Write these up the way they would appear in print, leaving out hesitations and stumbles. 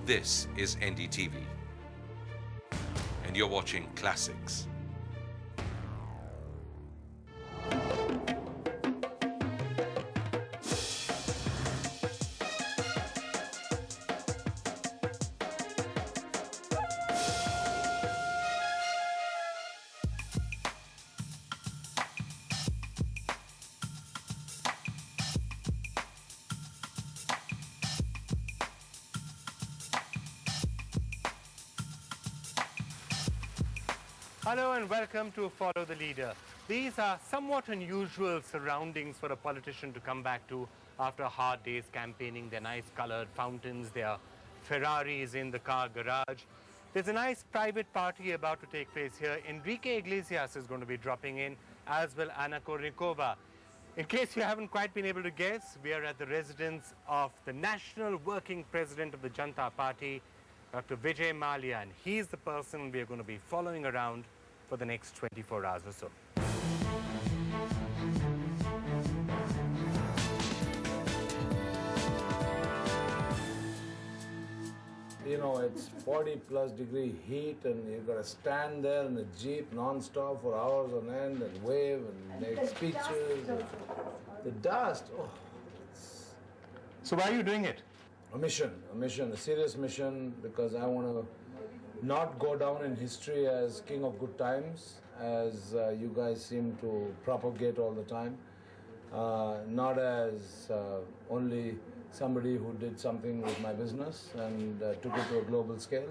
This is NDTV, and you're watching Classics. Hello and welcome to Follow the Leader. These are somewhat unusual surroundings for a politician to come back to after a hard day's campaigning. They're nice colored fountains, there are Ferraris in the car garage. There's a nice private party about to take place here. Enrique Iglesias is going to be dropping in, as well Ana Kournikova. In case you haven't quite been able to guess, we are at the residence of the National Working President of the Janata Party, Dr. Vijay Mallya, and he's the person we are going to be following around for the next 24 hours or so. You know, it's 40+ degree heat and you've got to stand there in a jeep non-stop for hours on end and wave and make speeches. The dust, oh. So why are you doing it? A mission, a serious mission, because I want to not go down in history as king of good times, as you guys seem to propagate all the time. Not as only somebody who did something with my business and took it to a global scale.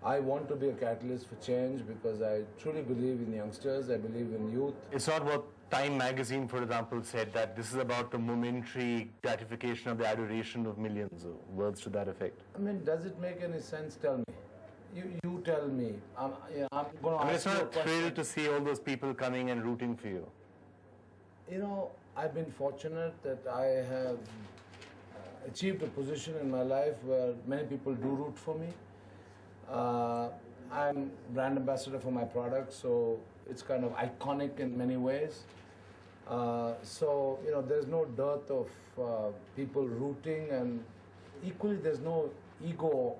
I want to be a catalyst for change because I truly believe in youngsters, I believe in youth. It's not what Time magazine, for example, said, that this is about the momentary gratification of the adoration of millions, or words to that effect. I mean, does it make any sense? Tell me. You tell me. I'm going to ask It's you not a a thrill question. to see all those people coming and rooting for you. You know, I've been fortunate that I have achieved a position in my life where many people do root for me. I'm brand ambassador for my product, so it's kind of iconic in many ways. So, you know, there's no dearth of people rooting, and equally there's no ego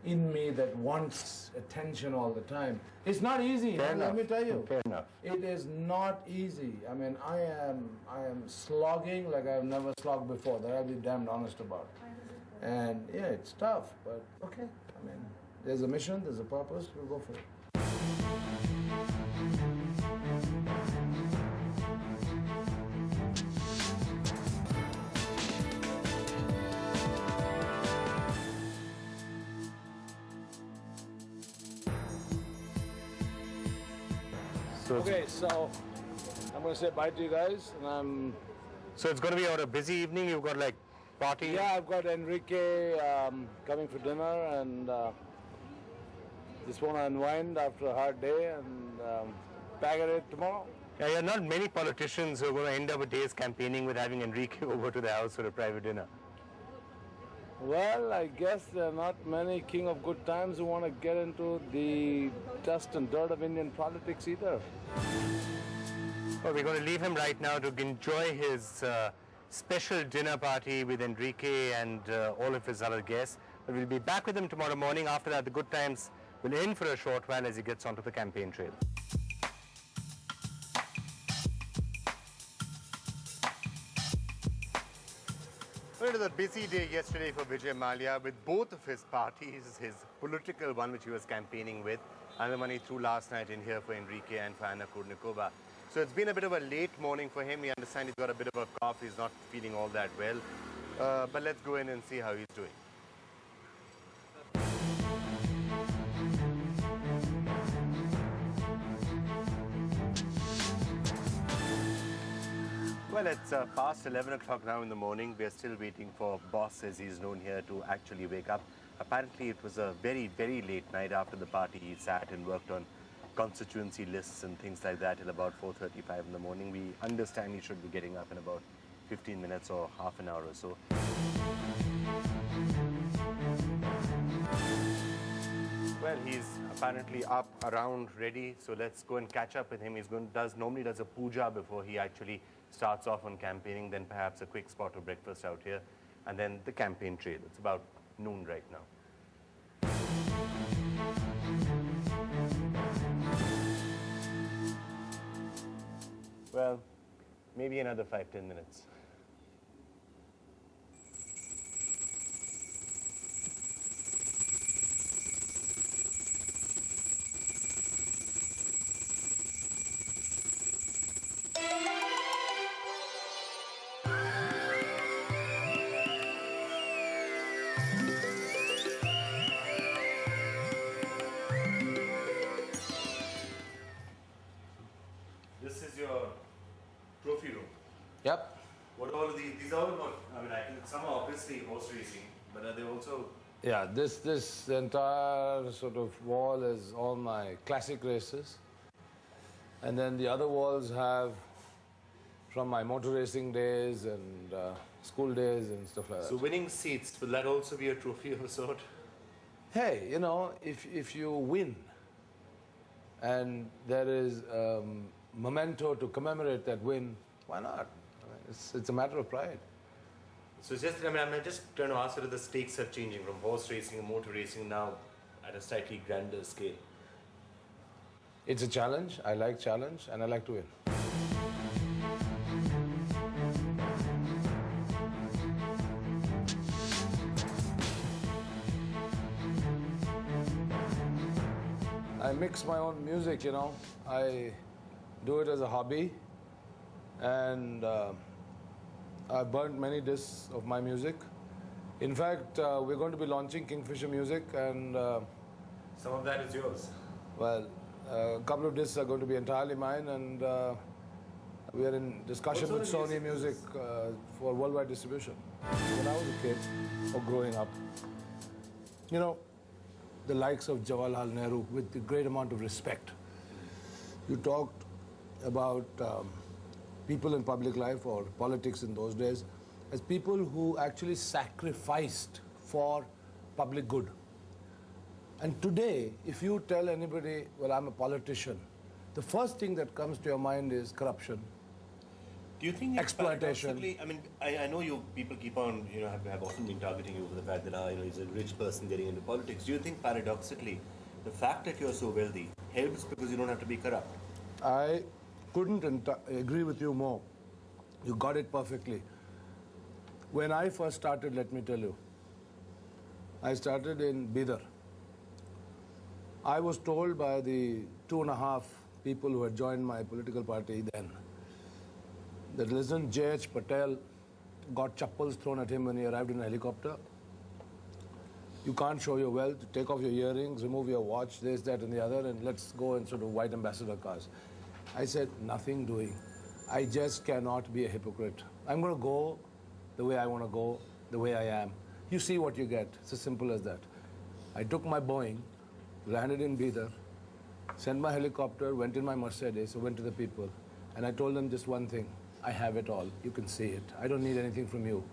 in me that wants attention all the time. It's not easy, Fair enough. let me tell you. Fair enough. It is not easy. I mean, I am slogging like I've never slogged before. That I'll be damned honest about. And yeah, it's tough, but okay. I mean, there's a mission, there's a purpose, we'll go for it. Okay, so I'm going to say bye to you guys, and So it's going to be a busy evening. You've got like party. yeah, I've got Enrique coming for dinner, and just want to unwind after a hard day and back at it tomorrow. Yeah, there are not many politicians who are going to end up a day's campaigning with having Enrique over to the house for a private dinner. Well, I guess there are not many king of good times who want to get into the dust and dirt of Indian politics either. Well, we're going to leave him right now to enjoy his special dinner party with Enrique and all of his other guests. But we'll be back with him tomorrow morning. After that, the good times will end for a short while as he gets onto the campaign trail. Well, it was a busy day yesterday for Vijay Mallya with both of his parties, his political one which he was campaigning with, and the one he threw last night in here for Enrique and for Ana Kournikova. So it's been a bit of a late morning for him. We understand he's got a bit of a cough. He's not feeling all that well. But let's go in and see how he's doing. Well, it's past 11 o'clock now in the morning. We're still waiting for Boss, as he's known here, to actually wake up. Apparently, it was a very, very late night after the party. He sat and worked on constituency lists and things like that till about 4:35 in the morning. We understand he should be getting up in about 15 minutes or half an hour or so. Well, he's apparently up, around, ready. So let's go and catch up with him. He's normally does a puja before he actually starts off on campaigning. Then perhaps a quick spot of breakfast out here, and then the campaign trail. It's about noon right now. Well, maybe another 5-10 minutes. This is your trophy room. Yep. What all of these are all about, I mean, some are obviously horse racing, but are they also... Yeah, this entire sort of wall is all my classic races. And then the other walls have from my motor racing days and school days and stuff like that. So winning seats, will that also be a trophy of a sort? Hey, you know, if you win and there is memento to commemorate that win, why not? I mean, it's a matter of pride. So it's just, I mean, I'm just trying to ask whether the stakes are changing from horse racing and motor racing now at a slightly grander scale. It's a challenge. I like challenge and I like to win. I mix my own music, you know. I do it as a hobby, and I've burnt many discs of my music. In fact, we're going to be launching Kingfisher Music, and Some of that is yours. well, a couple of discs are going to be entirely mine, and we are in discussion What with sort of Sony music Music for worldwide distribution. When I was a kid, or growing up, you know, the likes of Jawaharlal Nehru, with a great amount of respect. You talked about people in public life or politics in those days as people who actually sacrificed for public good. And today, if you tell anybody, well, I'm a politician, the first thing that comes to your mind is corruption. Do you think it's Exploitation. paradoxically- I mean, I know you people keep on, you know, have often been targeting you for the fact that, you know, he's a rich person getting into politics. Do you think paradoxically, the fact that you're so wealthy helps because you don't have to be corrupt? I couldn't agree with you more. You got it perfectly. When I first started, let me tell you, I started in Bidar. I was told by the 2.5 people who had joined my political party then that, listen, J.H. Patel got chappals thrown at him when he arrived in a helicopter. You can't show your wealth, take off your earrings, remove your watch, this, that, and the other, and let's go in sort of white ambassador cars. I said, nothing doing. I just cannot be a hypocrite. I'm going to go the way I want to go, the way I am. You see what you get. It's as simple as that. I took my Boeing, landed in Bidar, sent my helicopter, went in my Mercedes, went to the people, and I told them just one thing. I have it all. You can see it. I don't need anything from you.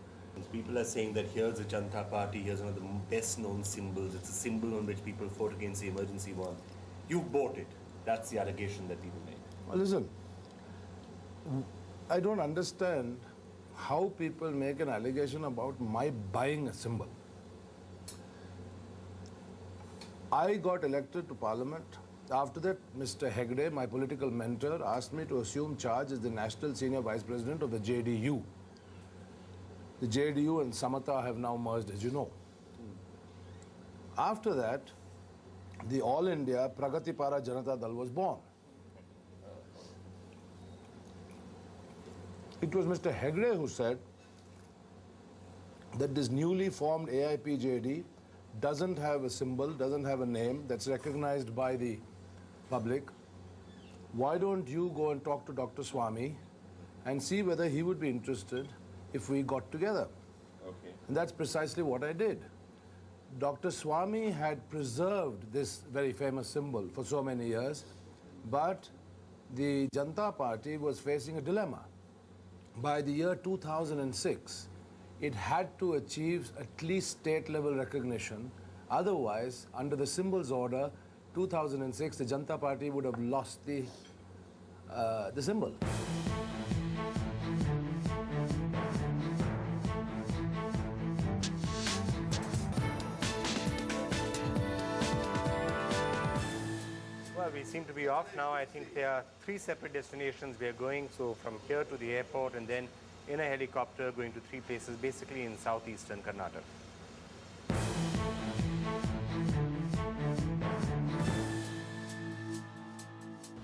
People are saying that here's the Janata Party, here's one of the best known symbols. It's a symbol on which people fought against the emergency one. You bought it. That's the allegation that people make. Well, listen, I don't understand how people make an allegation about my buying a symbol. I got elected to Parliament. After that, Mr. Hegde, my political mentor, asked me to assume charge as the National Senior Vice President of the JDU. The JDU and Samata have now merged, as you know. After that, the All India Pragatipara Janata Dal was born. It was Mr. Hegde who said that this newly formed AIPJD doesn't have a symbol, doesn't have a name that's recognized by the public. Why don't you go and talk to Dr. Swami and see whether he would be interested if we got together? Okay. And that's precisely what I did. Dr. Swami had preserved this very famous symbol for so many years, but the Janata Party was facing a dilemma. By the year 2006, it had to achieve at least state-level recognition. Otherwise, under the symbols order, 2006, the Janata Party would have lost the symbol. seem to be off now. I think there are 3 separate destinations we are going. So from here to the airport and then in a helicopter going to 3 places, basically in southeastern Karnataka.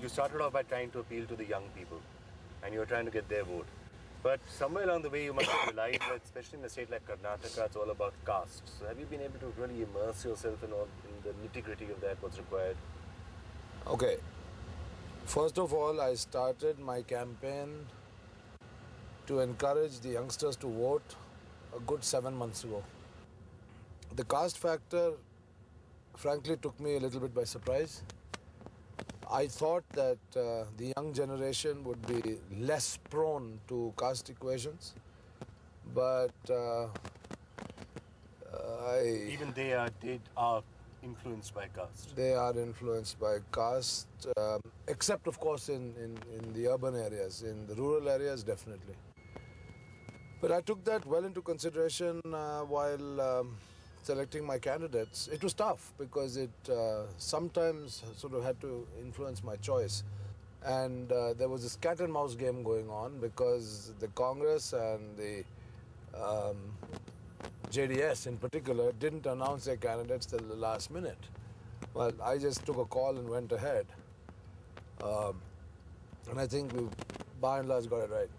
You started off by trying to appeal to the young people and you were trying to get their vote. But somewhere along the way you must have realized that, especially in a state like Karnataka, it's all about caste. So have you been able to really immerse yourself in the nitty-gritty of that, what's required? Okay. First of all, I started my campaign to encourage the youngsters to vote a good 7 months ago. The caste factor, frankly, took me a little bit by surprise. I thought that the young generation would be less prone to caste equations, but Even they are influenced by caste. They are influenced by caste, except of course in the urban areas. In the rural areas, definitely. But I took that well into consideration while selecting my candidates. It was tough because it sometimes sort of had to influence my choice. And there was this cat and mouse game going on because the Congress and the JDS in particular didn't announce their candidates till the last minute. Well, I just took a call and went ahead. And I think we by and large got it right.